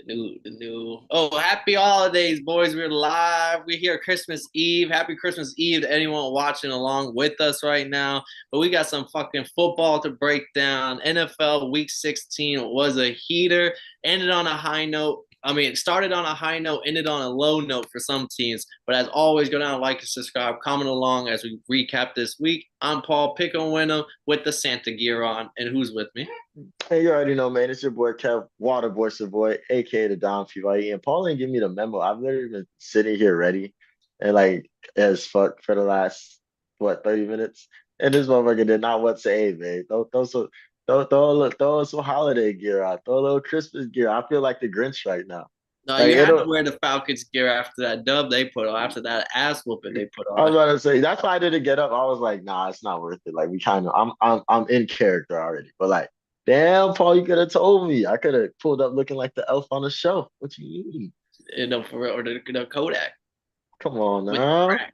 The new. Oh, happy holidays, boys. We're live. We're here Christmas Eve. Happy Christmas Eve to anyone watching along with us right now. But we got some fucking football to break down. NFL Week 16 was a heater. Ended on a high note. I mean, it started on a high note, ended on a low note for some teams. But as always, go down, like and subscribe, comment along as we recap this week. I'm Paul Pick and Winner with the Santa gear on. And who's with me? Hey, you already know, man. It's your boy Kev, Waterboy Savoy, aka the Don Peabody. And Paul didn't give me the memo. I've literally been sitting here ready and like as fuck for the last 30 minutes. And this motherfucker did not want to say, hey, man, throw some holiday gear out, throw a little Christmas gear. I feel like the Grinch right now. No, Like you had to it'll wear the Falcons gear after that dub they put on, after that ass whooping they put I was on. about to say that's why I didn't get up. I was like, nah, it's not worth it. Like we kind of I'm in character already. But like, damn, Paul, you could have told me. I could have pulled up looking like the elf on the shelf. What you mean? You know, for real, or the Kodak Come on with the now. crack.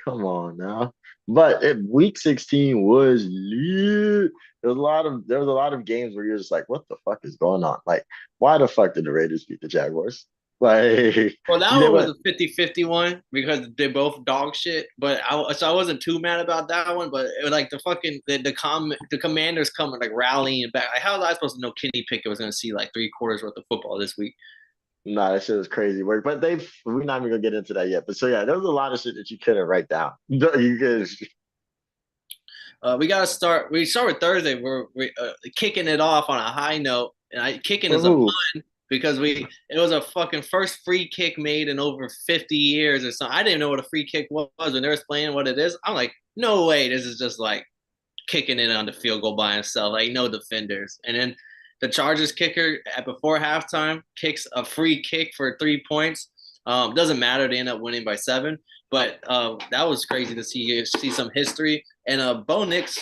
Come on now. But week 16 was lit. There was a lot of games where you're just like, what the fuck is going on? Like, why the fuck did the Raiders beat the Jaguars? Like Well, that they one was went a 50-50 one because they both dog shit. But I wasn't too mad about that one. But it was like the fucking the Commanders coming like rallying back. Like, how was I supposed to know Kenny Pickett was going to see like 3 quarters worth of football this week? Nah, that shit was crazy work. But we're not even gonna get into that yet. But so yeah, there was a lot of shit that you couldn't write down. You could We got to start. We start with Thursday. We're kicking it off on a high note, and kicking for is a who? because we it was a fucking first free kick made in over 50 years or something. I didn't know what a free kick was when they were explaining what it is. I'm like, no way, this is just like kicking it on the field goal by himself, like no defenders. And then the Chargers kicker at before halftime kicks a free kick for 3 points. Doesn't matter, they end up winning by 7. But that was crazy to see some history. And Bo Nix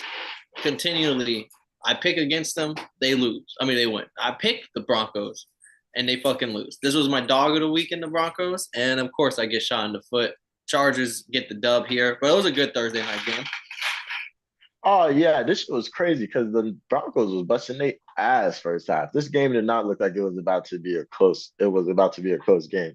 continually, I pick against them, they lose. I mean, they win. I pick the Broncos, and they fucking lose. This was my dog of the week in the Broncos, and of course I get shot in the foot. Chargers get the dub here, but it was a good Thursday night game. Oh yeah, this shit was crazy because the Broncos was busting their ass first half. This game did not look like it was about to be a close. It was about to be a close game.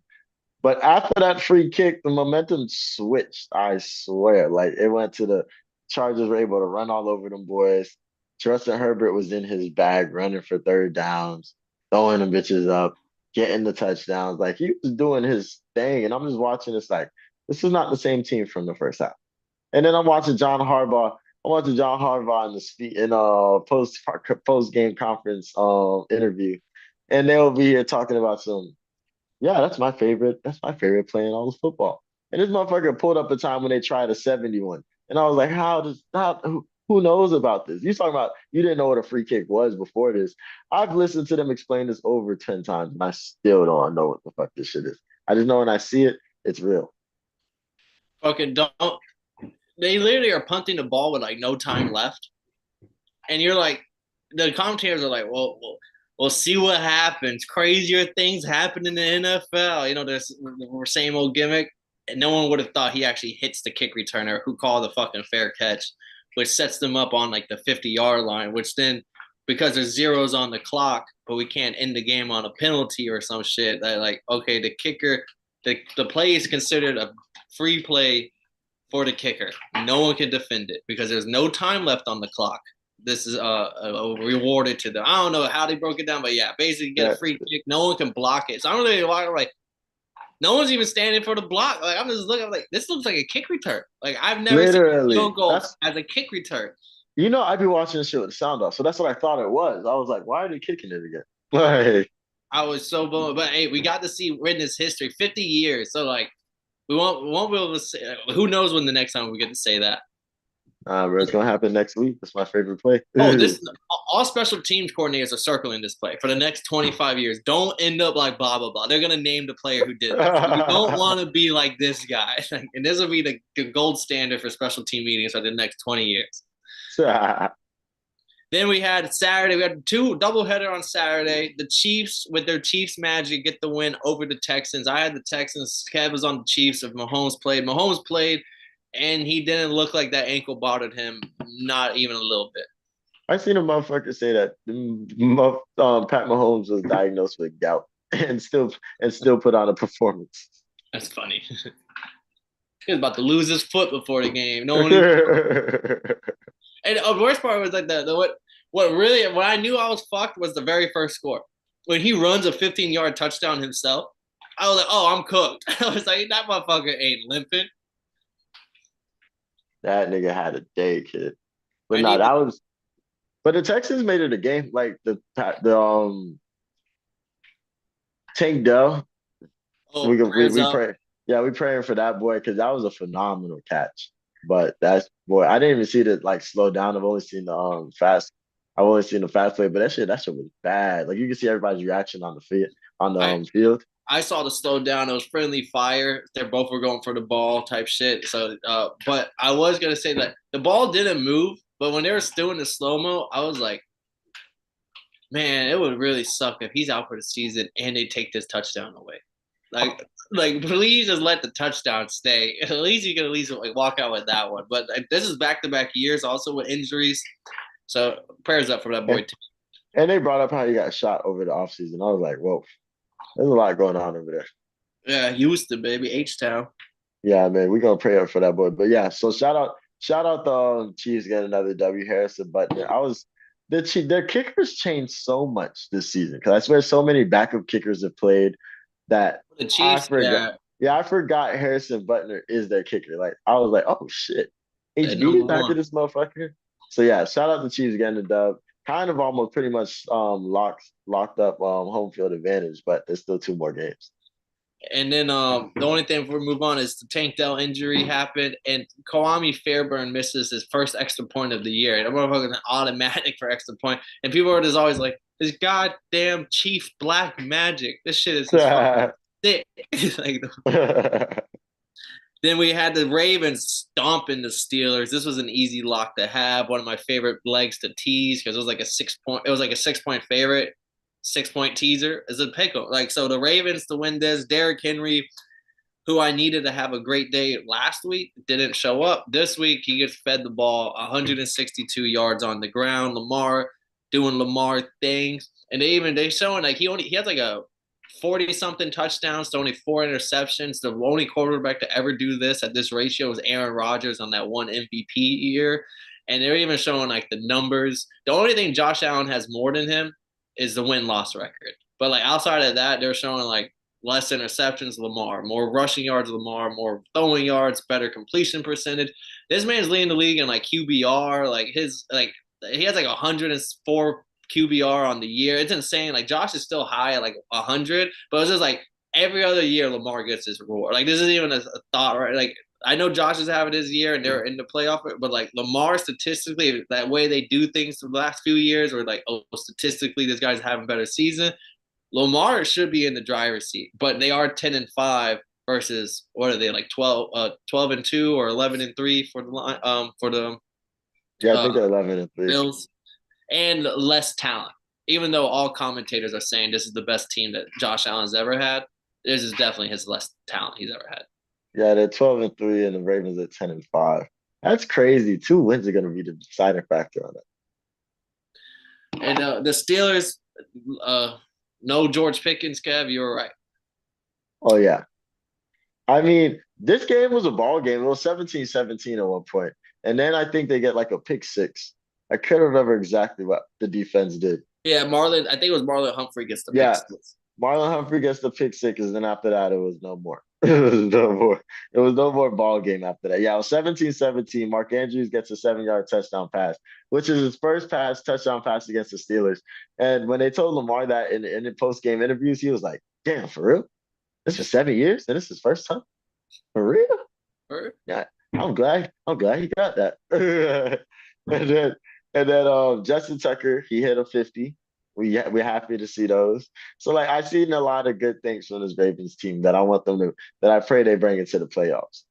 But after that free kick, the momentum switched. I swear, like it went to the Chargers were able to run all over them boys. Justin Herbert was in his bag, running for third downs, throwing them bitches up, getting the touchdowns. Like he was doing his thing, and I'm just watching this. Like this is not the same team from the first half. And then I'm watching John Harbaugh. I watching John Harbaugh in the post game conference interview, and they'll be here talking about some. Yeah, that's my favorite. That's my favorite playing all the football. And this motherfucker pulled up a time when they tried a 71. And I was like, who knows about this? You talking about you didn't know what a free kick was before this. I've listened to them explain this over 10 times and I still don't know what the fuck this shit is. I just know when I see it, it's real. Fucking don't. They literally are punting the ball with like no time left, and you're like, the commentators are like, well, we'll see what happens. Crazier things happen in the NFL. You know, there's the same old gimmick. And no one would have thought he actually hits the kick returner who called the fucking fair catch, which sets them up on like the 50-yard line, which then because there's zeros on the clock, but we can't end the game on a penalty or some shit. That like, okay, the kicker, the play is considered a free play for the kicker. No one can defend it because there's no time left on the clock. This is rewarded to them. I don't know how they broke it down, but yeah, basically get a That's free kick. No one can block it. So I'm really like, no one's even standing for the block. Like I'm just looking I'm like this looks like a kick return. Like I've never seen a literally field goal that's as a kick return. I'd be watching this shit with the sound off. So that's what I thought it was. I was like, why are they kicking it again? Like I was so blown, but hey, we got to see witness history, 50 years. So like, we won't be able to say. Who knows when the next time we get to say that? bro, it's gonna happen next week. That's my favorite play. Oh, this all special teams coordinators are circling this play for the next 25 years. Don't end up like blah blah blah. They're gonna name the player who did this. You don't want to be like this guy, and this will be the gold standard for special team meetings for the next 20 years. Then we had Saturday. We had two doubleheader on Saturday. The Chiefs, with their Chiefs magic, get the win over the Texans. I had the Texans. Kev was on the Chiefs. If Mahomes played, and he didn't look like that ankle bothered him, not even a little bit. I seen a motherfucker say that Pat Mahomes was diagnosed with gout. and still put on a performance. That's funny. He was about to lose his foot before the game. No one even. And the worst part was like what really when I knew I was fucked was the very first score. When he runs a 15-yard touchdown himself, I was like, oh, I'm cooked. I was like, that motherfucker ain't limping. That nigga had a day, kid. But I no, need that was. But the Texans made it a game. Like the Tank Dell. oh, We prayers we up. pray. Yeah, we praying for that boy because that was a phenomenal catch. But that's boy, I didn't even see the like slow down. I've only seen the fast. I've only seen the fast play, but that shit was bad. Like you can see everybody's reaction on the field on the I field. I saw the slow down. It was friendly fire. They both were going for the ball type shit. So, but I was gonna say that the ball didn't move. But when they were still in the slow mo, I was like, man, it would really suck if he's out for the season and they take this touchdown away. Like, please just let the touchdown stay. At least you can at least like walk out with that one. But like, this is back to back years, also with injuries. So prayers up for that boy And, too. and they brought up how he got shot over the offseason. I was like, whoa, there's a lot going on over there. Yeah, Houston, baby, H Town. Yeah, man, we're gonna pray up for that boy. But yeah, so shout out the Chiefs getting another W. Harrison Butler. Their kickers changed so much this season because I swear so many backup kickers have played that The I Chiefs, forgot. yeah, Yeah, I forgot Harrison Butler is their kicker. Like I was like, oh shit, at HB number is back to one. this motherfucker. So yeah, shout out the Chiefs getting the dub. Kind of almost pretty much locked up home field advantage, but there's still two more games. And then the only thing before we move on is the Tank Dell injury happened, and Kwame Fairburn misses his first extra point of the year. That motherfucker's an automatic for extra point. And people are just always like, this goddamn Chief Black Magic. This shit is just fucking sick. Like, then we had the Ravens stomping the Steelers. This was an easy lock to have. One of my favorite legs to tease because it was like a 6 point. It was like a 6 point favorite, 6 point teaser as a pickle. Like so, the Ravens to win this. Derrick Henry, who I needed to have a great day last week, didn't show up. This week he gets fed the ball, 162 yards on the ground. Lamar doing Lamar things, and they showing like he has like a 40 something touchdowns to only 4 interceptions. The only quarterback to ever do this at this ratio was Aaron Rodgers on that one MVP year. And they're even showing like the numbers. The only thing Josh Allen has more than him is the win loss record. But like outside of that, they're showing like less interceptions, Lamar, more rushing yards, Lamar, more throwing yards, better completion percentage. This man's leading the league in like QBR, like his like he has like 104 QBR on the year. It's insane. Like Josh is still high at like 100, but it's just like every other year Lamar gets his reward. Like this isn't even a thought, right? Like I know Josh is having his year and they're in the playoff, but like Lamar statistically, that way they do things for the last few years, or like, oh, statistically this guy's having a better season. Lamar should be in the driver's seat, but they are 10-5 versus what are they like 12-2 or 11-3 for the Yeah, I uh, think they're 11-3. Bills, and less talent. Even though all commentators are saying this is the best team that Josh Allen's ever had, this is definitely his less talent he's ever had. Yeah, they're 12-3, and the Ravens are 10-5. That's crazy. Two wins are going to be the deciding factor on it. And the Steelers, no George Pickens, Kev, you were right. Oh yeah. I mean, this game was a ball game. It was 17-17 at one point. And then I think they get like a pick six. I can't remember exactly what the defense did. Yeah, Marlon. I think it was Marlon Humphrey gets the pick Yeah, six. Marlon Humphrey gets the pick six, and then after that, it was no more. It was no more. It was no more ball game after that. Yeah, it was 17-17. Mark Andrews gets a 7-yard touchdown pass, which is his first touchdown pass against the Steelers. And when they told Lamar that in the post game interviews, he was like, damn, for real? This is 7 years, and this is his first time? For real? Yeah, I'm glad he got that. and then Justin Tucker, he hit a 50. We're happy to see those. So like I've seen a lot of good things from this Ravens team that I want them to that I pray they bring into the playoffs.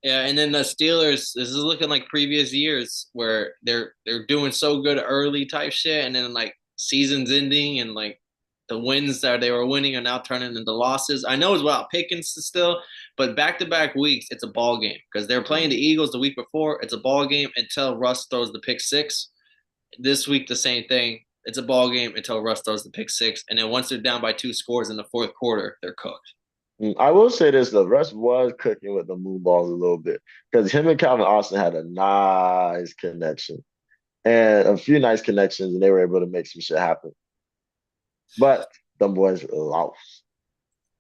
Yeah, and then the Steelers. This is looking like previous years where they're doing so good early type shit, and then like seasons ending and like the wins that they were winning are now turning into losses. I know it's without Pickens still, but back to back weeks, it's a ball game because they're playing the Eagles the week before. It's a ball game until Russ throws the pick six. This week, the same thing. it's a ball game until Russ throws the pick six, and then once they're down by 2 scores in the fourth quarter, they're cooked. I will say this though, Russ was cooking with the moon balls a little bit because him and Calvin Austin had a nice connection and a few nice connections, and they were able to make some shit happen. But them boys lost.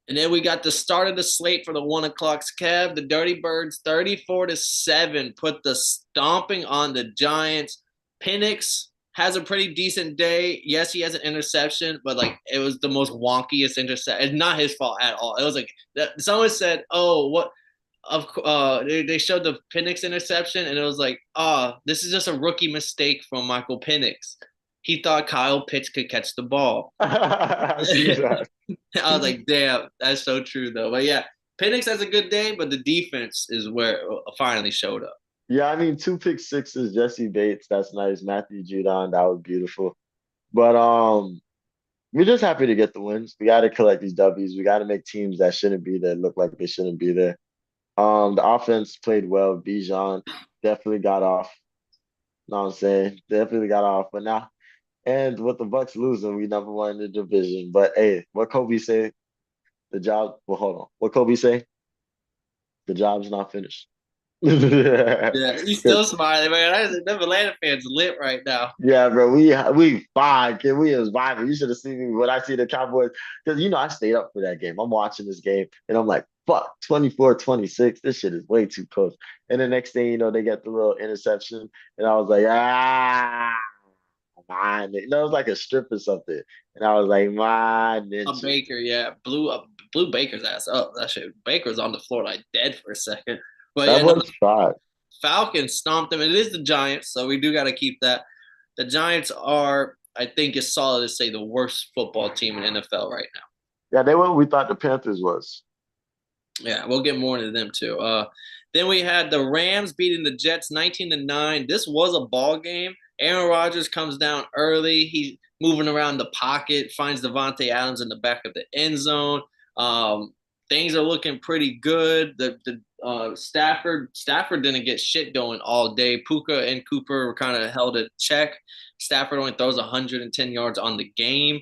And then we got the start of the slate for the 1 o'clock Kev. The Dirty Birds 34-7 put the stomping on the Giants. Penix has a pretty decent day. Yes, he has an interception, but like it was the most wonkiest interception. It's not his fault at all. It was like someone said, "Oh, what?" They showed the Penix interception, and it was like, "Oh, this is just a rookie mistake from Michael Penix. He thought Kyle Pitts could catch the ball." I see that. I was like, damn, that's so true though. But yeah, Penix has a good day, but the defense is where it finally showed up. Yeah, I mean, two pick sixes, Jesse Bates, that's nice. Matthew Judon, that was beautiful. But we're just happy to get the wins. We got to collect these W's. We got to make teams that shouldn't be there look like they shouldn't be there. The offense played well. Bijan definitely got off. Know what I'm saying? Definitely got off. But now, and with the Bucks losing, we number one in the division. But hey, what Kobe say? The job. Well, hold on. What Kobe say? The job's not finished. Yeah, he's still smiling, man. Them Atlanta fans lit right now. Yeah, bro, we fine, kid. We is vibing. You should have seen me when I see the Cowboys because I stayed up for that game. I'm watching this game and I'm like, fuck, 24-26. This shit is way too close. And the next thing they get the little interception, and I was like, mine. It was like a strip or something, and I was like, my A ninja. Baker, yeah, blew Baker's ass up. That shit, Baker's on the floor like dead for a second. But That yeah, no, was five. Falcons stomped them. It is the Giants, so we do got to keep that. The Giants are, I think, it's solid to say the worst football team in NFL right now. Yeah, they were what we thought the Panthers was. Yeah, we'll get more into them too. Then we had the Rams beating the Jets 19-9. This was a ball game. Aaron Rodgers comes down early. He's moving around the pocket, finds Devontae Adams in the back of the end zone. Things are looking pretty good. Stafford didn't get shit going all day. Puka and Cooper were kind of held at check. Stafford only throws 110 yards on the game,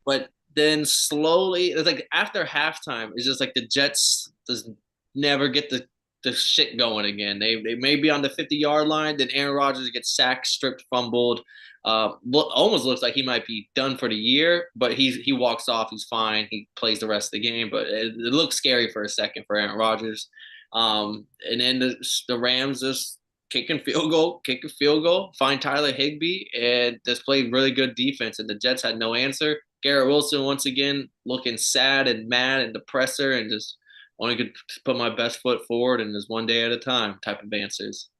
but then slowly, it's like after halftime, it's just like the Jets just never get the shit going again. They may be on the 50-yard line, then Aaron Rodgers gets sacked, stripped, fumbled. Almost looks like he might be done for the year, but he walks off. He's fine. He plays the rest of the game, but it looks scary for a second for Aaron Rodgers. And then the Rams just kicking field goal, find Tyler Higbee, and just played really good defense. And the Jets had no answer. Garrett Wilson once again looking sad and mad and depressor and just only could put my best foot forward and just one day at a time type of answers.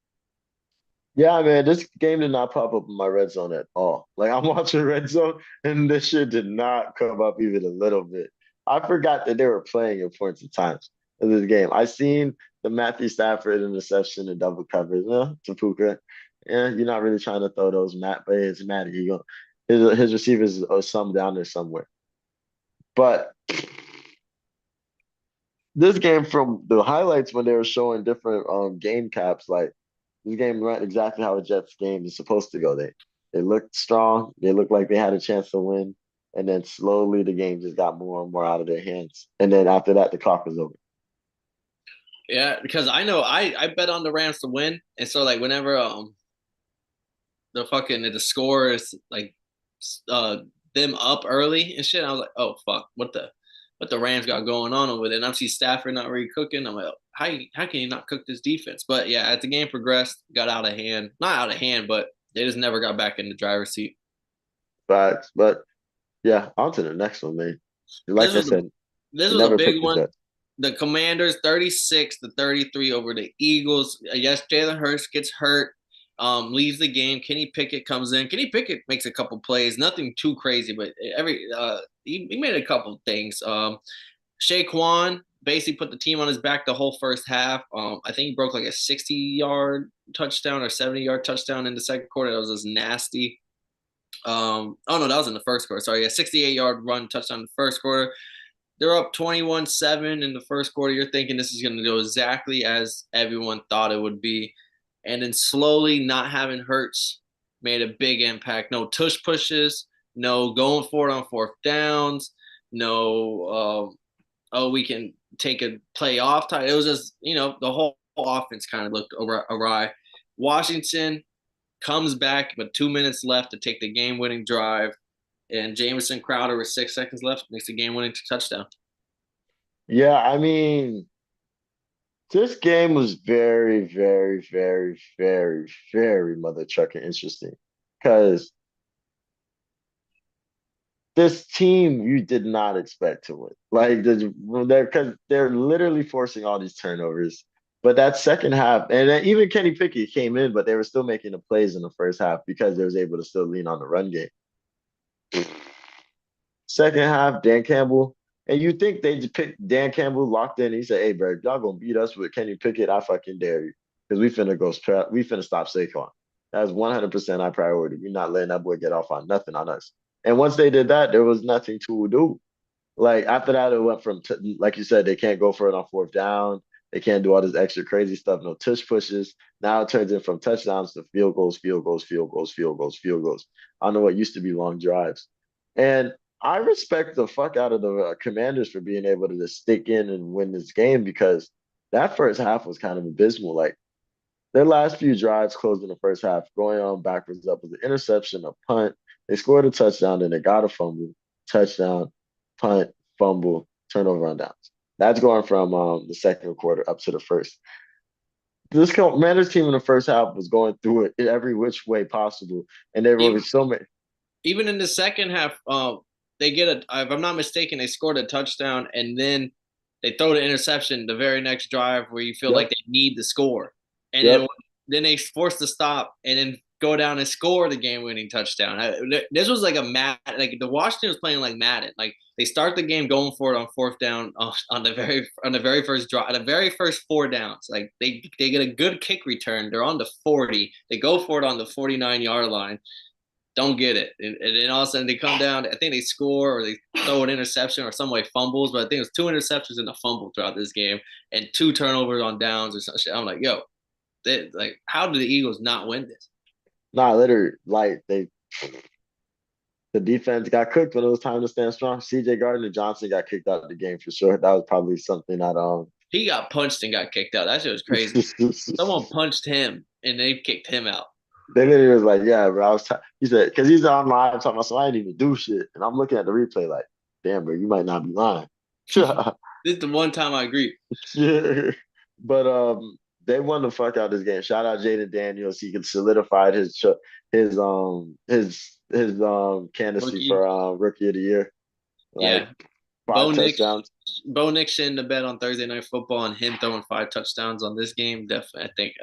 Yeah, man, this game did not pop up in my red zone at all. Like I'm watching red zone, and this shit did not come up even a little bit. I forgot that they were playing at points of times in this game. I seen the Matthew Stafford interception and double coverage, to Puka. Yeah, you're not really trying to throw those, Matt, but it's Matt. His receivers are some down there somewhere. But this game, from the highlights when they were showing different game caps, like this game went exactly how a Jets game is supposed to go. They looked strong. They looked like they had a chance to win. And then slowly the game just got more and more out of their hands. And then after that, the clock was over. Yeah, because I know I bet on the Rams to win, and so like whenever the score is like uh them up early and shit, I was like, oh fuck, what the Rams got going on over there? And I see Stafford not really cooking. I'm like, how can you not cook this defense? But yeah, as the game progressed, got out of hand. Not out of hand, but they just never got back in the driver's seat. But yeah, on to the next one, man. This Like I was a said, this they was a never big picked the one. Jets. The Commanders 36-33 over the Eagles. Yes, Jalen Hurts gets hurt, leaves the game. Kenny Pickett comes in. Kenny Pickett makes a couple plays, nothing too crazy, but he made a couple things. Shaquan basically put the team on his back the whole first half. I think he broke like a 60-yard touchdown or 70-yard touchdown in the second quarter. That was just nasty. Oh no, that was in the first quarter. Sorry, a 68-yard run touchdown in the first quarter. They're up 21-7 in the first quarter. You're thinking this is going to go exactly as everyone thought it would be. And then slowly not having Hurts made a big impact. No tush pushes. no going for it on fourth downs, no, oh, we can take a play off time. It was just, the whole offense kind of looked awry. Washington comes back with 2 minutes left to take the game winning drive. And Jamison Crowder with 6 seconds left makes the game winning touchdown. Yeah, I mean, this game was very, very, very, very, very mother trucking interesting because this team you did not expect to win. Like they're because they're literally forcing all these turnovers. But that second half, and then even Kenny Pickett came in, but they were still making the plays in the first half because they was able to still lean on the run game. Second half, Dan Campbell, and you think they just picked Dan Campbell locked in. He said, "Hey, bro, y'all gonna beat us with Kenny Pickett? I fucking dare you, because we finna stop Saquon. That's 100% our priority. We're not letting that boy get off on nothing on us." And once they did that, there was nothing to do. Like after that, it went from like you said, they can't go for it on fourth down. They can't do all this extra crazy stuff. No tush pushes. Now it turns in from touchdowns to field goals, field goals, field goals, field goals, field goals. I don't know what used to be long drives. And I respect the fuck out of the Commanders for being able to just stick in and win this game because that first half was kind of abysmal. Like their last few drives closed in the first half, going on backwards up with an interception, a punt. They scored a touchdown, then they got a fumble, touchdown, punt, fumble, turnover on downs. That's going from the second quarter up to the first. This Commanders team in the first half was going through it in every which way possible, and they were Even so many. even in the second half, they get if I'm not mistaken, they scored a touchdown and then they throw the interception the very next drive where you feel like Yep, they need to score, and yep. then they force the stop and then go down and score the game winning touchdown. This was like a mad like the Washington was playing like Madden. Like they start the game going for it on fourth down on the very first drive, the very first four downs. Like they get a good kick return. They're on the 40. They go for it on the 49-yard line, don't get it. And then all of a sudden they come down. I think they score or they throw an interception or some way fumbles, but I think it was two interceptions and a fumble throughout this game and two turnovers on downs or some shit. I'm like, yo, like, how did the Eagles not win this? Nah, literally, like the defense got cooked when it was time to stand strong. C.J. Gardner Johnson got kicked out of the game for sure. That was probably something that He got punched and got kicked out. That shit was crazy. Someone punched him and they kicked him out. they literally was like, yeah, bro. He said, because he's on live talking about, so I didn't even do shit. And I'm looking at the replay like, damn, bro, you might not be lying. This is the one time I agree. Yeah. But they won the fuck out of this game. Shout out Jaden Daniels. He can solidified his candidacy Rookie, for rookie of the year. Like yeah. Bo five Nix, touchdowns. Bo Nix shitting the bed on Thursday Night Football and him throwing 5 touchdowns on this game. Definitely, I think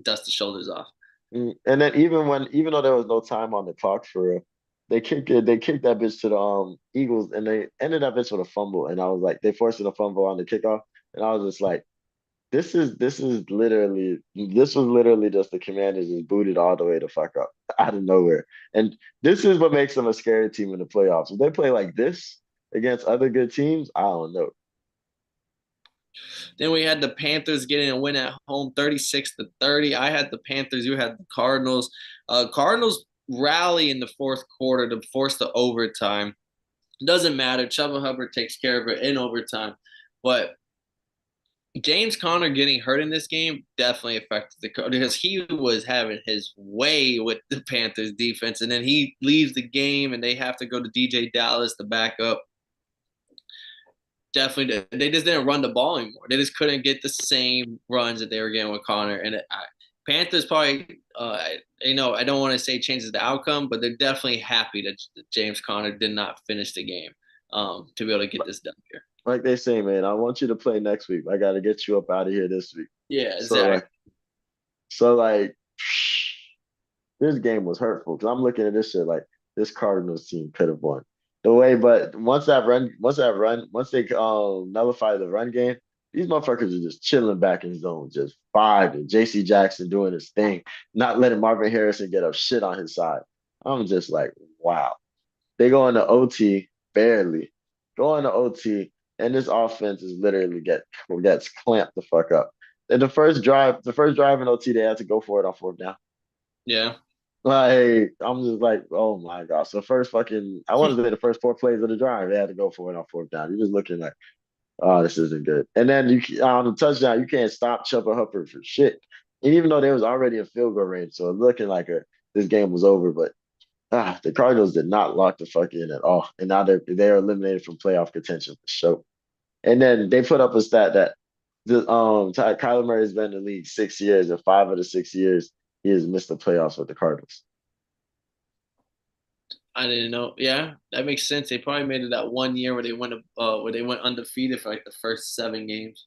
dust the shoulders off. And then even though there was no time on the clock for real, they kicked that bitch to the Eagles and they ended that bitch with a fumble. And I was like, they forced a fumble on the kickoff. And I was just like, this was literally just the Commanders just booted all the way to fuck up out of nowhere. And this is what makes them a scary team in the playoffs. If they play like this against other good teams, I don't know. Then we had the Panthers getting a win at home, 36-30. I had the Panthers. You had the Cardinals. Cardinals rally in the fourth quarter to force the overtime. It doesn't matter. Chuba Hubbard takes care of it in overtime. But James Conner getting hurt in this game definitely affected the because he was having his way with the Panthers defense, and then he leaves the game, and they have to go to DJ Dallas to back up. Definitely, they just didn't run the ball anymore. They just couldn't get the same runs that they were getting with Connor. And Panthers probably, I don't want to say changes the outcome, but they're definitely happy that James Conner did not finish the game to be able to get this done here. Like they say, man, I want you to play next week. I got to get you up out of here this week. Yeah, So exactly. like, so like, this game was hurtful because I'm looking at this shit like this Cardinals team could have won the way, but once they nullify the run game, these motherfuckers are just chilling back in zone, just vibing. J.C. Jackson doing his thing, not letting Marvin Harrison get up shit on his side. I'm just like, wow. They go into OT barely, go into OT, and this offense is literally gets clamped the fuck up. And the first drive in OT, they had to go for it on fourth down. Yeah. Like I'm just like, oh my God. So first fucking I wanted to say the first four plays of the drive, they had to go for it on fourth down. You're just looking like, oh, this isn't good. And then on the touchdown, you can't stop Chuba Hubbard for shit. And even though they was already in field goal range, so it looking like this game was over, but the Cardinals did not lock the fuck in at all. And now they're eliminated from playoff contention for sure. And then they put up a stat that Kyler Murray has been in the league 6 years, and 5 of the 6 years he has missed the playoffs with the Cardinals. I didn't know. Yeah, that makes sense. They probably made it that one year where they went undefeated for like the first 7 games.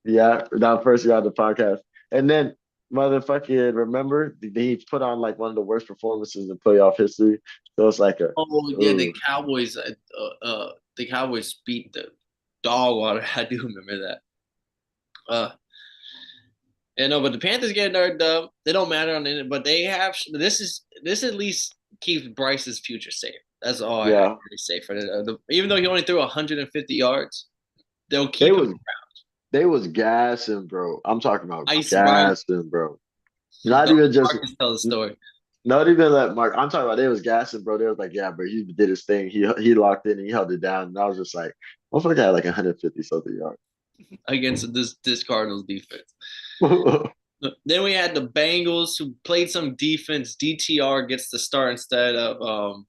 Yeah, that first year on the podcast. And then motherfucking remember he put on like one of the worst performances in playoff history. So it's like Oh yeah, ooh, The Cowboys beat the dog water. I do remember that. Uh, yeah, no, but the Panthers get another dub. They don't matter on it, but they have this at least keeps Bryce's future safe. That's all I yeah. really say for even though he only threw 150 yards, they'll They keep him was they was gassing, bro. I'm talking about ice Bryce. gassing, bro. Not Don't even just Marcus tell the story. not even let Mark. I'm talking about they was gassing, bro. They was like, yeah, bro, he did his thing. He locked in and he held it down. And I was just like, motherfucker had like 150 something yards. Against this Cardinals defense. Then we had the Bengals who played some defense. DTR gets the start instead of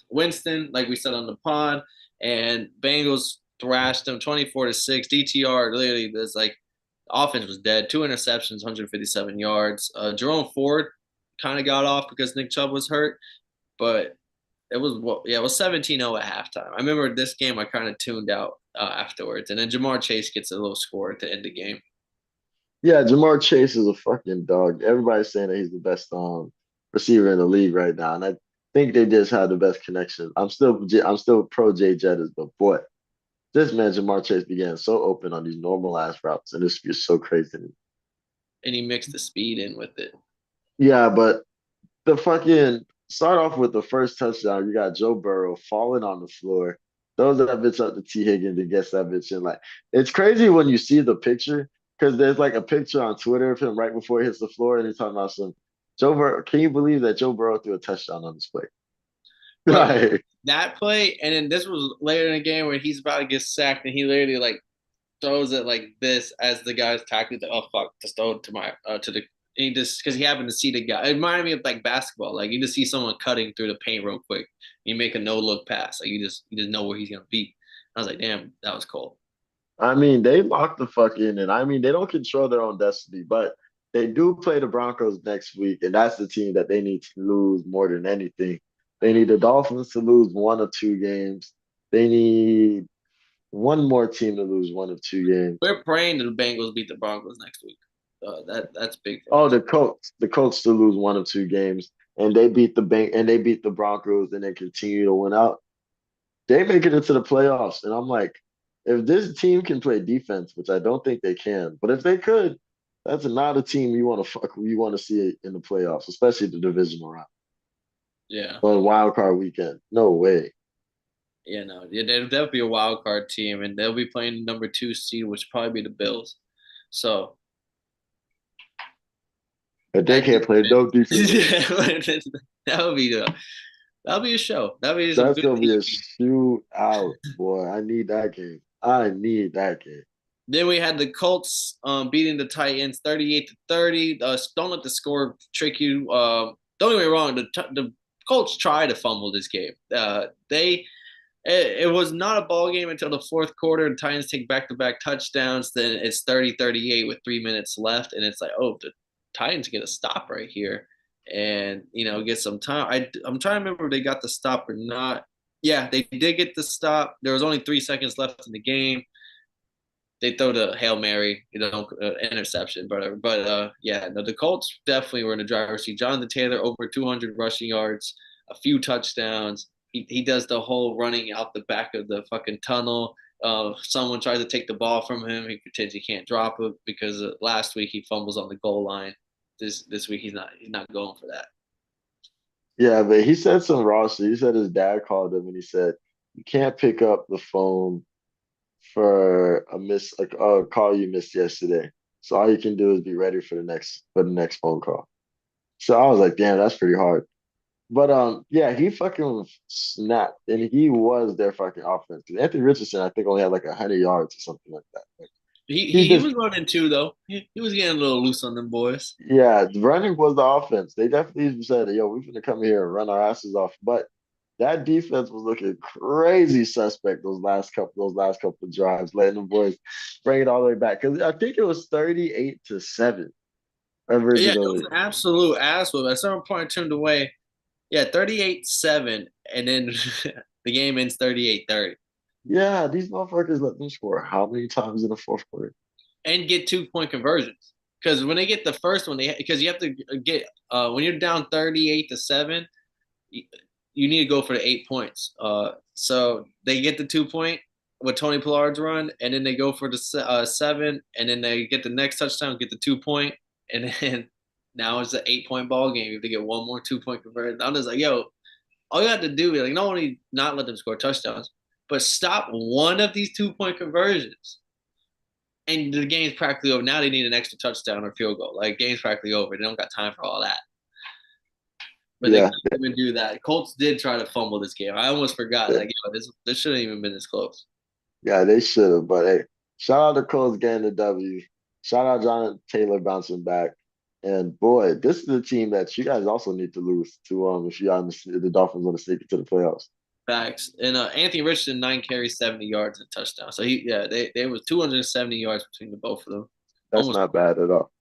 Winston, like we said on the pod, and Bengals thrashed them 24-6. DTR literally was like offense was dead. 2 interceptions, 157 yards. Jerome Ford kind of got off because Nick Chubb was hurt, but it was 17-0 at halftime. I remember this game I kind of tuned out afterwards, and then Jamar Chase gets a little score to end the game. Yeah, Jamar Chase is a fucking dog. Everybody's saying that he's the best receiver in the league right now, and I think they just had the best connection. I'm still pro Jay Jettas, but boy, this man Jamar Chase began so open on these normal ass routes, and this is so crazy to me. And he mixed the speed in with it. Yeah, but the fucking start off with the first touchdown. You got Joe Burrow falling on the floor, throws that bitch up to T Higgins and gets that bitch in. Like it's crazy when you see the picture because there's like a picture on Twitter of him right before he hits the floor, and he's talking about some Joe Burrow. Can you believe that Joe Burrow threw a touchdown on this play? Bro, Like, that play, and then this was later in the game where he's about to get sacked, and he literally like throws it like this as the guy's tackling. The, oh fuck, just throw it to my to the. He just because he happened to see the guy. It reminded me of like basketball. Like you just see someone cutting through the paint real quick. You make a no look pass. Like you just know where he's gonna be. I was like, damn, that was cold. I mean, they locked the fuck in, and I mean, they don't control their own destiny, but they do play the Broncos next week, and that's the team that they need to lose more than anything. They need the Dolphins to lose 1 or 2 games. They need one more team to lose 1 or 2 games. We're praying that the Bengals beat the Broncos next week. That's big for Oh, us. the Colts to lose 1 or 2 games, and they beat the Broncos, and they continue to win out. They make it into the playoffs, and I'm like, if this team can play defense, which I don't think they can, but if they could, that's not a team you want to see in the playoffs, especially the divisional round Yeah. or wild card weekend. No way. Yeah, no, yeah, they'll be a wild card team, and they'll be playing the number 2 seed, which will probably be the Bills. So If they that can't play no defense, that would be that'll be a show. That'll be some that's good gonna be a TV. shootout, boy. I need that game. I need that game. Then we had the Colts beating the Titans 38-30. Don't let the score trick you. Don't get me wrong. The Colts tried to fumble this game. It was not a ball game until the fourth quarter. The Titans take back-to-back touchdowns. Then it's 30-38 with 3 minutes left, and it's like, oh, the Titans get a stop right here, and get some time. I'm trying to remember if they got the stop or not. Yeah, they did get the stop. There was only 3 seconds left in the game. They throw the Hail Mary, interception, but yeah, no, the Colts definitely were in the driver's seat. Jonathan Taylor over 200 rushing yards, a few touchdowns. He does the whole running out the back of the fucking tunnel. Someone tries to take the ball from him. He pretends he can't drop it because last week he fumbles on the goal line. This week he's not going for that. Yeah, but he said some raw shit. He said his dad called him and he said, "You can't pick up the phone for a call you missed yesterday. So all you can do is be ready for the next phone call." So I was like, damn, that's pretty hard. But yeah, he fucking snapped, and he was their fucking offense. 'Cause Anthony Richardson, I think, only had like 100 yards or something like that. Like, He he's he just was running too though. He was getting a little loose on them boys. yeah, running was the offense. They definitely said, "Yo, we're gonna come here and run our asses off." But that defense was looking crazy suspect those last couple of drives, letting the boys bring it all the way back. Because I think it was 38-7 Yeah, it was originally. an absolute ass whoop. At some point, turned away. Yeah, 38-7, and then the game ends 38-30, Yeah, these motherfuckers let them score how many times in the fourth quarter? and get 2 point conversions. Because when they get the first one, because you have to get when you're down 38-7, you, you need to go for the 8 points. So they get the 2 point with Tony Pillard's run, and then they go for the seven, and then they get the next touchdown, get the 2 point, and then now it's an 8 point ball game. You have to get one more 2 point conversion. I'm just like, yo, all you have to do is like not only not let them score touchdowns, but stop one of these 2 point conversions. And the game's practically over. Now they need an extra touchdown or field goal. Like game's practically over. They don't got time for all that. But they Yeah, couldn't even do that. Colts did try to fumble this game. I almost forgot. Like, yo, this shouldn't even been this close. yeah, they should have. But hey, shout out to Colts getting the W. Shout out Jonathan Taylor bouncing back. And boy, this is a team that you guys also need to lose to if you the Dolphins want to sneak into the playoffs. Facts. And Anthony Richardson, 9 carries, 70 yards, and a touchdown. So they was 270 yards between the both of them. That's Almost. not bad at all.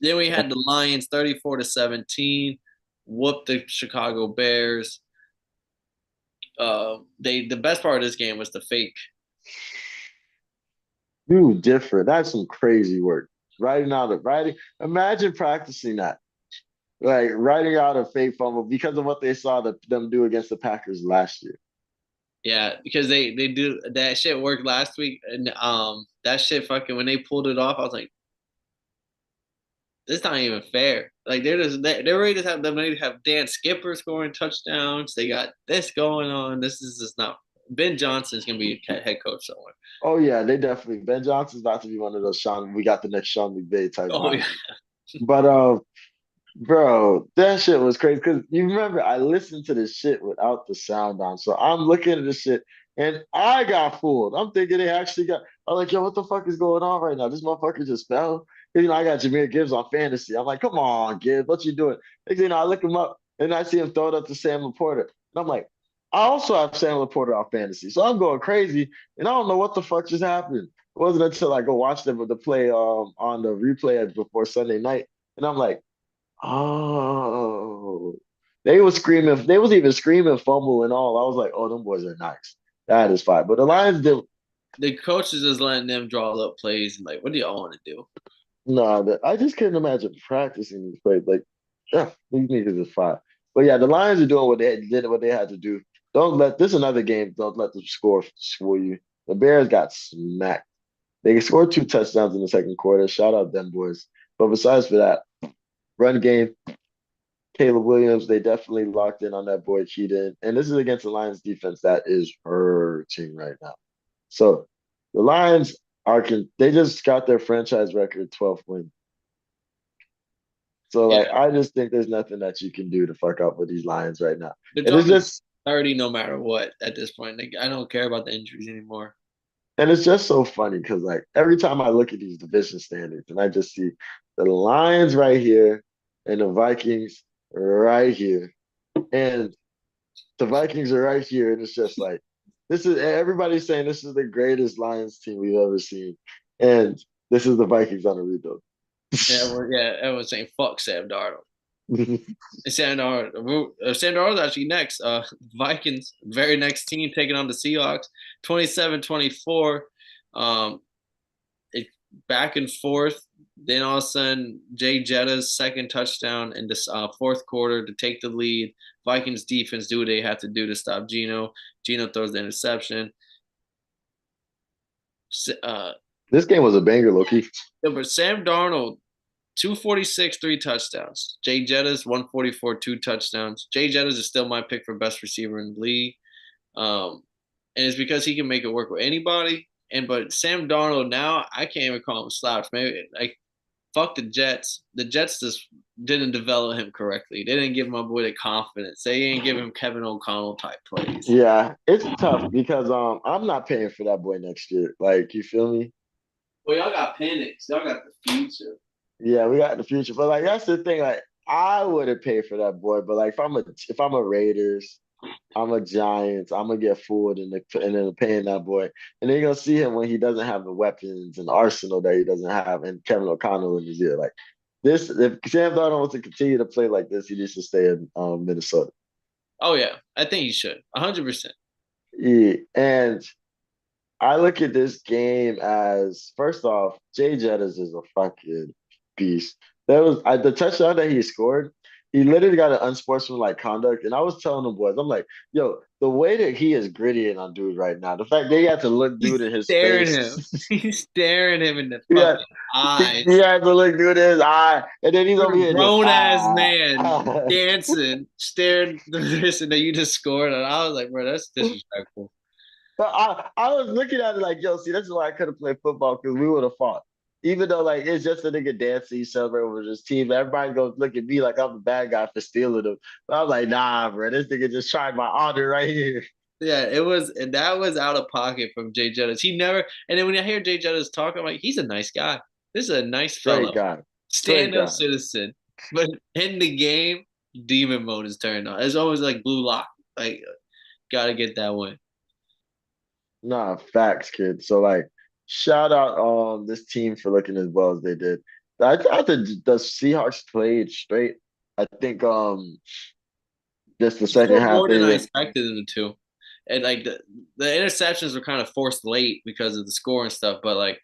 Then we had the Lions 34-17, whooped the Chicago Bears. The best part of this game was the fake. Dude, different. That's some crazy work. Writing. Imagine practicing that. Like writing out a fake fumble because of what they saw them do against the Packers last year. Yeah, because they do that shit worked last week, and that shit fucking when they pulled it off, I was like, this not even fair. Like they're ready to have them ready to have Dan Skipper scoring touchdowns. They got this going on. This is just not. Ben Johnson's gonna be a head coach somewhere. Oh yeah, they definitely. Ben Johnson's about to be one of those Sean. We got the next Sean McVay type Oh yeah, vibes. But bro, that shit was crazy because you remember I listened to this shit without the sound on, so I'm looking at this shit and I got fooled. I'm thinking they actually got. I'm like, yo, what the fuck is going on right now? This motherfucker just fell. I got Jameer Gibbs on fantasy. I'm like, come on, Gibbs, what you doing? I look him up and I see him throw it up to Sam Laporta, and I'm like, I also have Sam Laporta on fantasy, so I'm going crazy, and I don't know what the fuck just happened. It wasn't until I go watch them with the play on the replay before Sunday night, and I'm like. Oh, they was screaming. They was even screaming fumble and all. I was like, oh, them boys are nice. That is fine. But the Lions did the coach is just letting them draw up plays and like, what do y'all want to do? no. I just couldn't imagine practicing these plays. Like, yeah, these niggas is fine. But yeah, the Lions are doing what they had to do. Don't let this another game. Don't let them score for you. The Bears got smacked. They scored 2 touchdowns in the second quarter. Shout out them boys. But besides for that, run game. Caleb Williams, they definitely locked in on that boy Keaton. And this is against the Lions defense that is hurting right now. So the Lions they just got their franchise record 12th win. So Yeah, like I just think there's nothing that you can do to fuck up with these Lions right now. they're And it's dropping just 30 no matter what at this point. Like, I don't care about the injuries anymore. and it's just so funny because like every time I look at these division standings and I just see the Lions right here and the Vikings right here. And the Vikings are right here, and it's just like this is everybody's saying this is the greatest Lions team we've ever seen, and this is the Vikings on a rebuild. Everyone's saying fuck Sam Darnold. Sam Darnold's actually next. Vikings, very next team taking on the Seahawks, 27-24. Um, it back and forth. Then all of a sudden, Jay Jetta's second touchdown in this fourth quarter to take the lead. Vikings defense do what they have to do to stop Geno. Geno throws the interception. Uh, This game was a banger, Loki. but Sam Darnold, 246, 3 touchdowns. Jay Jettas, 144, 2 touchdowns. Jay Jettas is still my pick for best receiver in the league. And it's because he can make it work with anybody. But Sam Darnold now, I can't even call him slouch. Maybe like fuck the Jets. The Jets just didn't develop him correctly. They didn't give my boy the confidence. They didn't give him Kevin O'Connell type plays. Yeah, it's tough because I'm not paying for that boy next year. Like, you feel me? Well, y'all got Penix. Y'all got the future. Yeah, we got the future. But like that's the thing, like I wouldn't pay for that boy. But like if I'm a Raiders, I'm a Giants, I'm gonna get fooled and then paying that boy. And then you're gonna see him when he doesn't have the weapons and arsenal that he doesn't have and Kevin O'Connell in his ear. Like this, if Sam Darnold wants to continue to play like this, he needs to stay in Minnesota. Oh yeah, I think he should. 100%. Yeah. And I look at this game as first off, Jay Jettis is a fucking beast. The touchdown that he scored. He literally got an unsportsmanlike conduct, and I was telling the boys, I'm like, yo, the way that he is grittying on dude right now, the fact they had to look dude He's in his staring face, him. He's staring him in the yeah, fucking he eyes. had to look dude in his eye, and then he's over here just Grown ass man dancing, staring the person that you just scored, and I was like, bro, that's disrespectful. But I was looking at it like, yo, see, this is why I couldn't play football because we would have fought. Even though like it's just a nigga dancing, celebrating with his team. Everybody goes look at me like I'm the bad guy for stealing them. But I'm like, nah, bro, this nigga just tried my honor right here. Yeah, it was, and that was out of pocket from Jay Jettis. He never, and then when I hear Jay Jettis talk, I'm like, he's a nice guy. This is a nice Straight fellow, guy. Straight stand up guy. citizen. But in the game, demon mode is turned on. It's always like blue lock. Like, gotta get that one. Nah, facts, kid. So like shout out this team for looking as well as they did. I thought the Seahawks played straight. I think just the second Scored half more than I they expected them to. And like the interceptions were kind of forced late because of the score and stuff. But like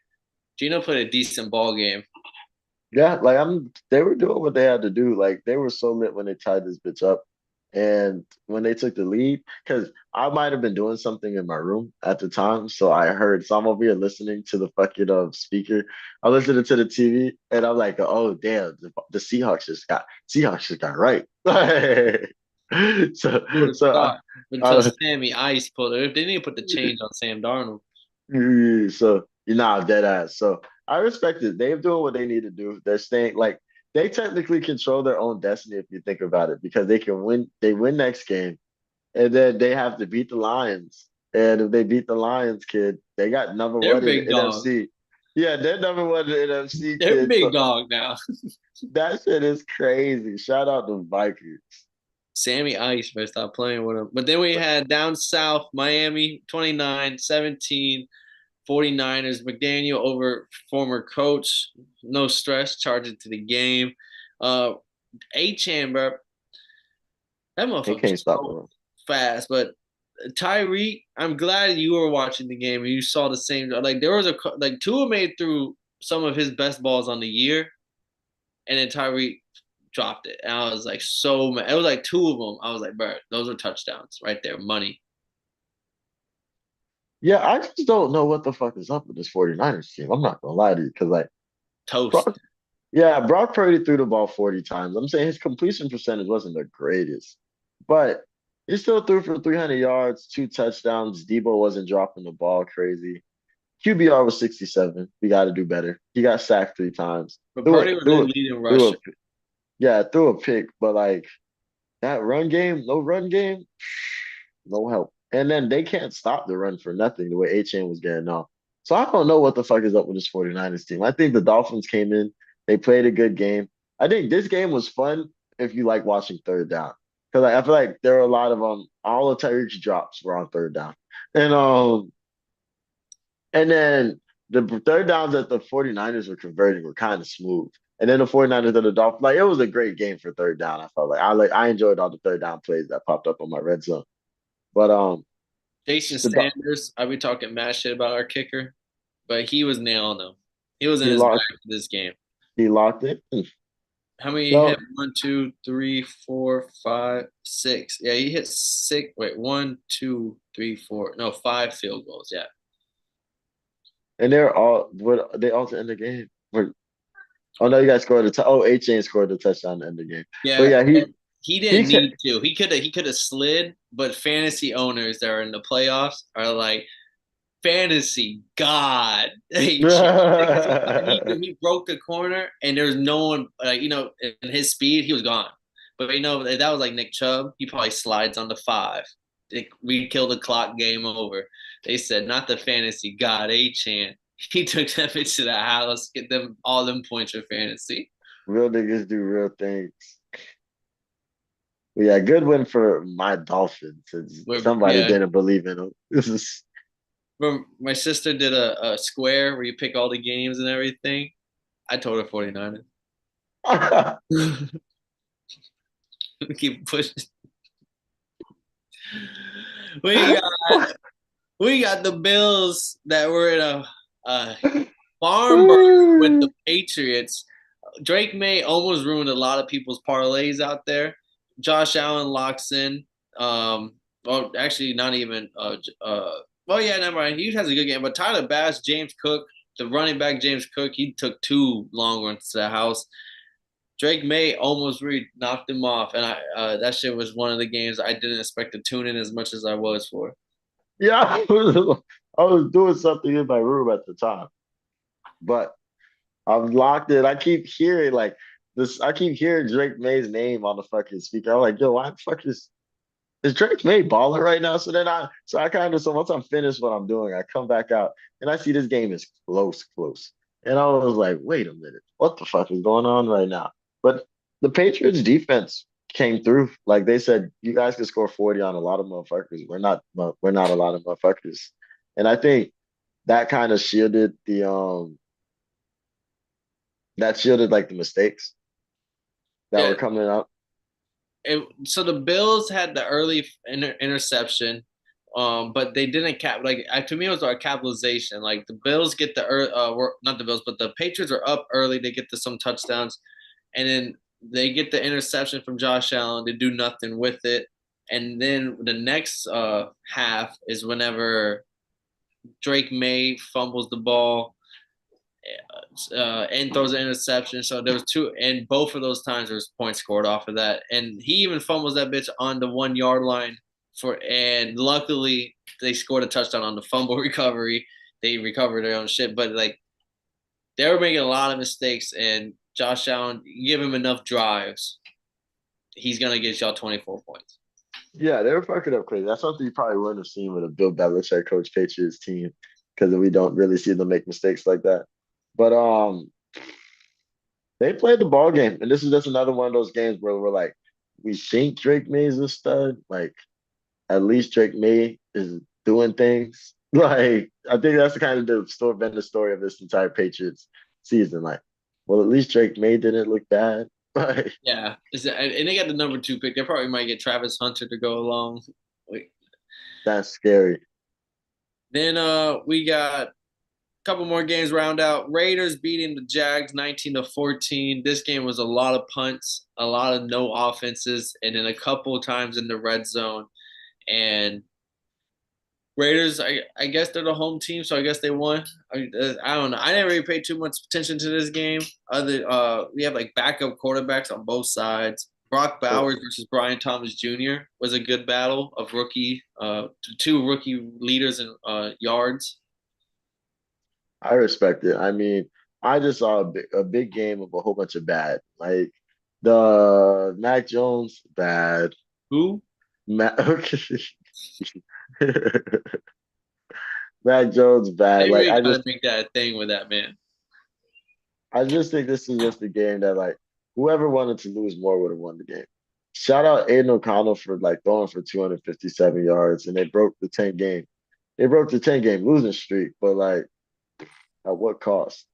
Gino played a decent ball game. Yeah, like they were doing what they had to do. Like they were so lit when they tied this bitch up. And when they took the lead, because I might have been doing something in my room at the time. So I heard, so I'm over here listening to the fucking speaker. I listening to the TV and I'm like, oh damn, the Seahawks just got right. so Who would have so thought? Until I, Sammy Ice pulled it. If they didn't put the change on Sam Darnold. So you're not dead ass. So I respect it. They're doing what they need to do. They're staying like they technically control their own destiny if you think about it, because they can win. They win next game, and then they have to beat the Lions. And if they beat the Lions, kid, they got number They're one in the big dog. NFC. Yeah, they're number one in the NFC, They're kid. big So dog now. that shit is crazy. Shout out to Vikings. Sammy Ice better stop playing with him. But then we had down south, Miami 29-17, 49ers. McDaniel over former coach. No stress, charge it to the game. Uh Chamber, that They motherfucker's can't stop the so run. fast. But Tyreek, I'm glad you were watching the game and you saw the same. Like there was like Tua made through some of his best balls on the year, and then Tyreek dropped it. And I was like, so mad. It was like two of them. I was like, bro, those are touchdowns right there. Money. Yeah, I just don't know what the fuck is up with this 49ers team. I'm not gonna lie to you, because like Toast. Brock Yeah, Brock Purdy threw the ball 40 times. I'm saying his completion percentage wasn't the greatest, but he still threw for 300 yards, two touchdowns. Debo wasn't dropping the ball crazy. QBR was 67. We got to do better. He got sacked three times. But Threw Purdy it, was threw their it, leading threw rusher. a, yeah, threw a pick, but like that run game, no run game, no help. And then they can't stop the run for nothing the way A-Chain was getting off. So I don't know what the fuck is up with this 49ers team. I think the Dolphins came in, they played a good game. I think this game was fun if you like watching third down. Because I feel like there were a lot of all of Tyreek's drops were on third down. And then the third downs that the 49ers were converting were kind of smooth. And then the 49ers and the Dolphins, like it was a great game for third down. I felt like I enjoyed all the third down plays that popped up on my red zone. But Jason the Sanders, I be talking mad shit about our kicker, but he was nailing them. He was in he his bag locked for this game. he locked it. How many hit? So One, two, three, four, five, six. Yeah, he hit six. Wait, one, two, three, four. No, five field goals. Yeah. and they also end the game. Oh no, you guys scored A-Chain scored the touchdown to end the game. But Yeah, yeah, and he he didn't kept need to. He could have slid, but fantasy owners that are in the playoffs are like, fantasy god. He broke the corner and there's no one like in his speed he was gone. But if that was like Nick Chubb, he probably slides on the five. We kill the clock, game over. They said not the fantasy god, A Chan. He took that bitch to the house, get them all them points for fantasy. Real niggas do real things. But yeah, good win for my Dolphins since somebody Yeah, didn't believe in them. This is my sister did a square where you pick all the games and everything. I told her 49ers. Keep pushing. We got we got the Bills that were in a farm burner with the Patriots. Drake May almost ruined a lot of people's parlays out there. Josh Allen locks in. Well, actually, not even. Well, yeah, never mind. He has a good game, but Tyler Bass, James Cook, the running back James Cook, he took two long runs to the house. Drake May almost really knocked him off, and that shit was one of the games I didn't expect to tune in as much as I was for. yeah, I was doing something in my room at the time, but I'm locked in. I keep hearing like this. I keep hearing Drake May's name on the fucking speaker. I'm like, yo, why the fuck is Drake May balling right now? So I kind of so once I'm finished what I'm doing, I come back out and I see this game is close. And I was like, wait a minute, what the fuck is going on right now? But the Patriots defense came through. Like they said, you guys can score 40 on a lot of motherfuckers. We're not a lot of motherfuckers. And I think that kind of shielded like the mistakes that were Yeah, coming up. so the Bills had the early interception, but they didn't cap like to me it was our capitalization. Like the Bills get not the Bills, but the Patriots are up early. They get to some touchdowns, and then they get the interception from Josh Allen. They do nothing with it, and then the next half is whenever Drake May fumbles the ball and throws an interception. So there was two, and both of those times there was points scored off of that. And he even fumbles that bitch on the 1 yard line and luckily they scored a touchdown on the fumble recovery. They recovered their own shit, but like they were making a lot of mistakes. And Josh Allen, give him enough drives, he's gonna get y'all 24 points. Yeah, they were fucking up crazy. That's something you probably wouldn't have seen with a Bill Belichick coach Patriots team because we don't really see them make mistakes like that. But they played the ball game, and this is just another one of those games where we're like, we think Drake May is a stud. Like at least Drake May is doing things. Like I think that's the kind of been the story of this entire Patriots season. Like, well, at least Drake May didn't look bad. Like Yeah, and they got the number 2 pick. They probably might get Travis Hunter to go along. that's scary. Then we got couple more games round out. Raiders beating the Jags 19-14. This game was a lot of punts, a lot of no offenses, and then a couple times in the red zone. And Raiders, I guess they're the home team, so I guess they won. I don't know. I didn't really pay too much attention to this game. We have like backup quarterbacks on both sides. Brock So Bowers versus Brian Thomas Jr. was a good battle of two rookie leaders in yards. I respect it. I mean, I just saw a big game of a whole bunch of bad. Like the Mac Jones bad. Who? Mac, Mac Jones bad. They Like really I got to just make that a thing with that man. I just think this is just a game that like whoever wanted to lose more would have won the game. Shout out Aiden O'Connell for like throwing for 257 yards and they broke the 10 game. They broke the 10 game losing streak, but like at what cost?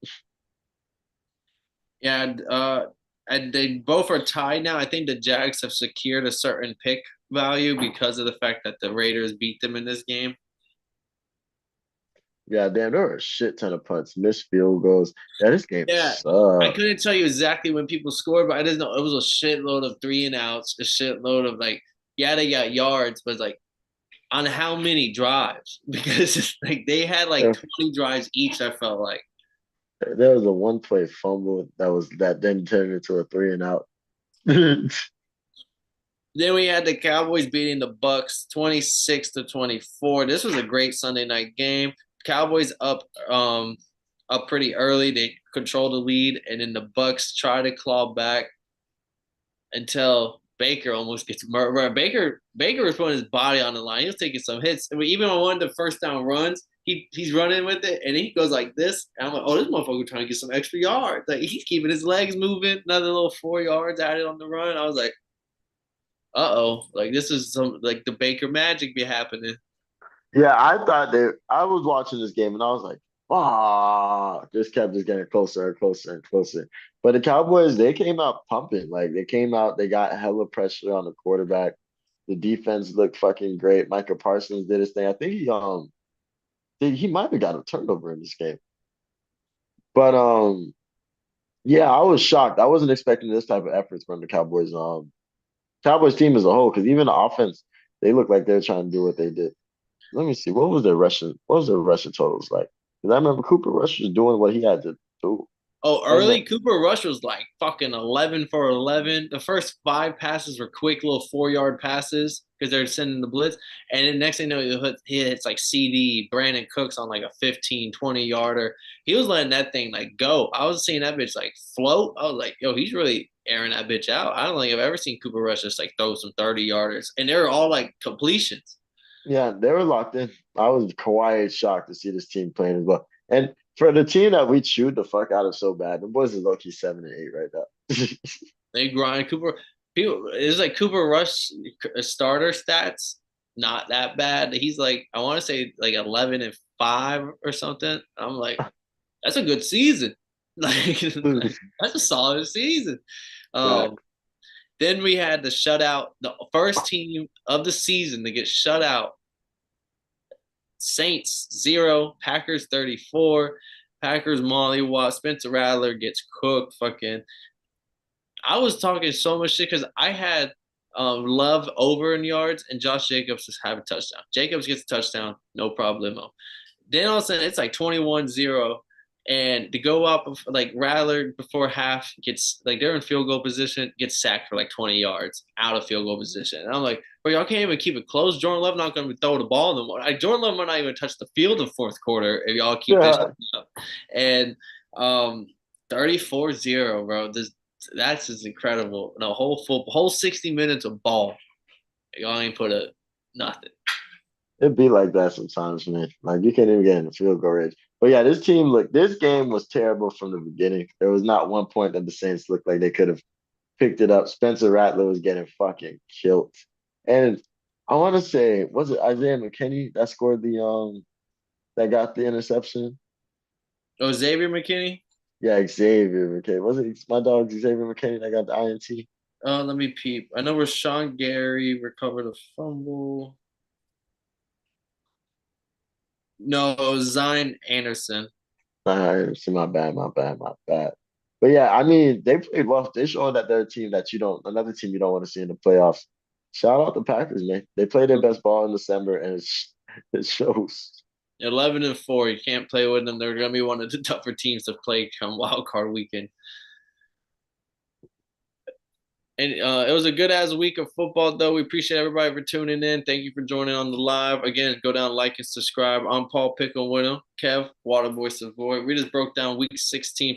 Yeah, and they both are tied now. I think the Jags have secured a certain pick value because of the fact that the Raiders beat them in this game. Yeah, damn, there were a shit ton of punts, missed field goals. Yeah, this game Yeah, I sucked. couldn't tell you exactly when people scored, but I just know it was a shitload of 3 and outs, a shitload of like, yeah, they got yards, but like on how many drives? Because it's like they had like There, 20 drives each. I felt like. there was a one play fumble that then turned into a three and out. Then we had the Cowboys beating the Bucks 26-24. This was a great Sunday night game. Cowboys up pretty early. They control the lead, and then the Bucks try to claw back until Baker almost gets murdered. Baker was putting his body on the line. He was taking some hits. I mean, even on one of the first down runs, he's running with it, and he goes like this. And I'm like, oh, this motherfucker trying to get some extra yards. Like he's keeping his legs moving. Another little 4 yards added on the run. I was like, oh, like this is some like the Baker magic be happening. Yeah, I thought they. I was watching this game and I was like, "Ah!" Just kept just getting closer and closer and closer. But the Cowboys, they came out pumping. Like they came out, they got hella pressure on the quarterback. The defense looked fucking great. Micah Parsons did his thing. I think he might have got a turnover in this game. But yeah, I was shocked. I wasn't expecting this type of efforts from the Cowboys. Cowboys team as a whole, because even the offense, they looked like they're trying to do what they did. Let me see. What was their rushing totals like? Because I remember Cooper Rush was doing what he had to do. Oh, And early Cooper Rush was like fucking 11 for 11. The first five passes were quick little 4 yard passes because they're sending the blitz. And then next thing you know, he hits like CD, Brandon Cooks on like a 15, 20 yarder. He was letting that thing like go. I was seeing that bitch like float. I was like, yo, he's really airing that bitch out. I don't think I've ever seen Cooper Rush just like throw some 30 yarders. And they were all like completions. yeah, they were locked in. I was quite shocked to see this team playing as well. And for the team that we chewed the fuck out of so bad, the boys are low key 7-8 right now. They grind Cooper. People, it's like Cooper Rush starter stats, not that bad. He's like, I want to say like 11-5 or something. I'm like, that's a good season. Like, that's a solid season. Um, Facts. then we had the shutout, the first team of the season to get shut out. Saints 0, Packers 34. Packers mollywop. Spencer Rattler gets cooked. Fucking I was talking so much shit because I had Love over in yards and Josh Jacobs just have a touchdown. Jacobs gets a touchdown, no problemo. Then all of a sudden it's like 21-0. And to go up like Rattler before half gets like they're in field goal position, gets sacked for like 20 yards out of field goal position. And I'm like, well, y'all can't even keep it close. Jordan Love not going to throw the ball no more. Like, Jordan Love might not even touch the field in the fourth quarter if y'all keep this Yeah. up. And um 34-0, bro. That's just incredible. The whole 60 minutes of ball. Y'all ain't put a nothing. It'd be like that sometimes, man. Like you can't even get in the field goal range. But yeah, this team look. This game was terrible from the beginning. There was not one point that the Saints looked like they could have picked it up. Spencer Rattler was getting fucking killed. And I want to say, was it Isaiah McKinney that scored the that got the interception? Oh, Xavier McKinney. Yeah, Xavier McKinney. Was it my dog Xavier McKinney that got the INT? Let me peep. I know Rashawn Gary recovered a fumble. No, it was Zion Anderson. See, my bad, my bad, my bad. But yeah, I mean, they played well. They showed that they're a team that you don't, another team you don't want to see in the playoffs. Shout out the Packers, man. They played their best ball in December, and it shows. 11-4. You can't play with them. They're gonna be one of the tougher teams to play come wild card weekend. And it was a good ass week of football, though. We appreciate everybody for tuning in. Thank you for joining on the live. Again, go down, like, and subscribe. I'm Paul Pickle with him. Kev, Waterboy Savoy. We just broke down week 16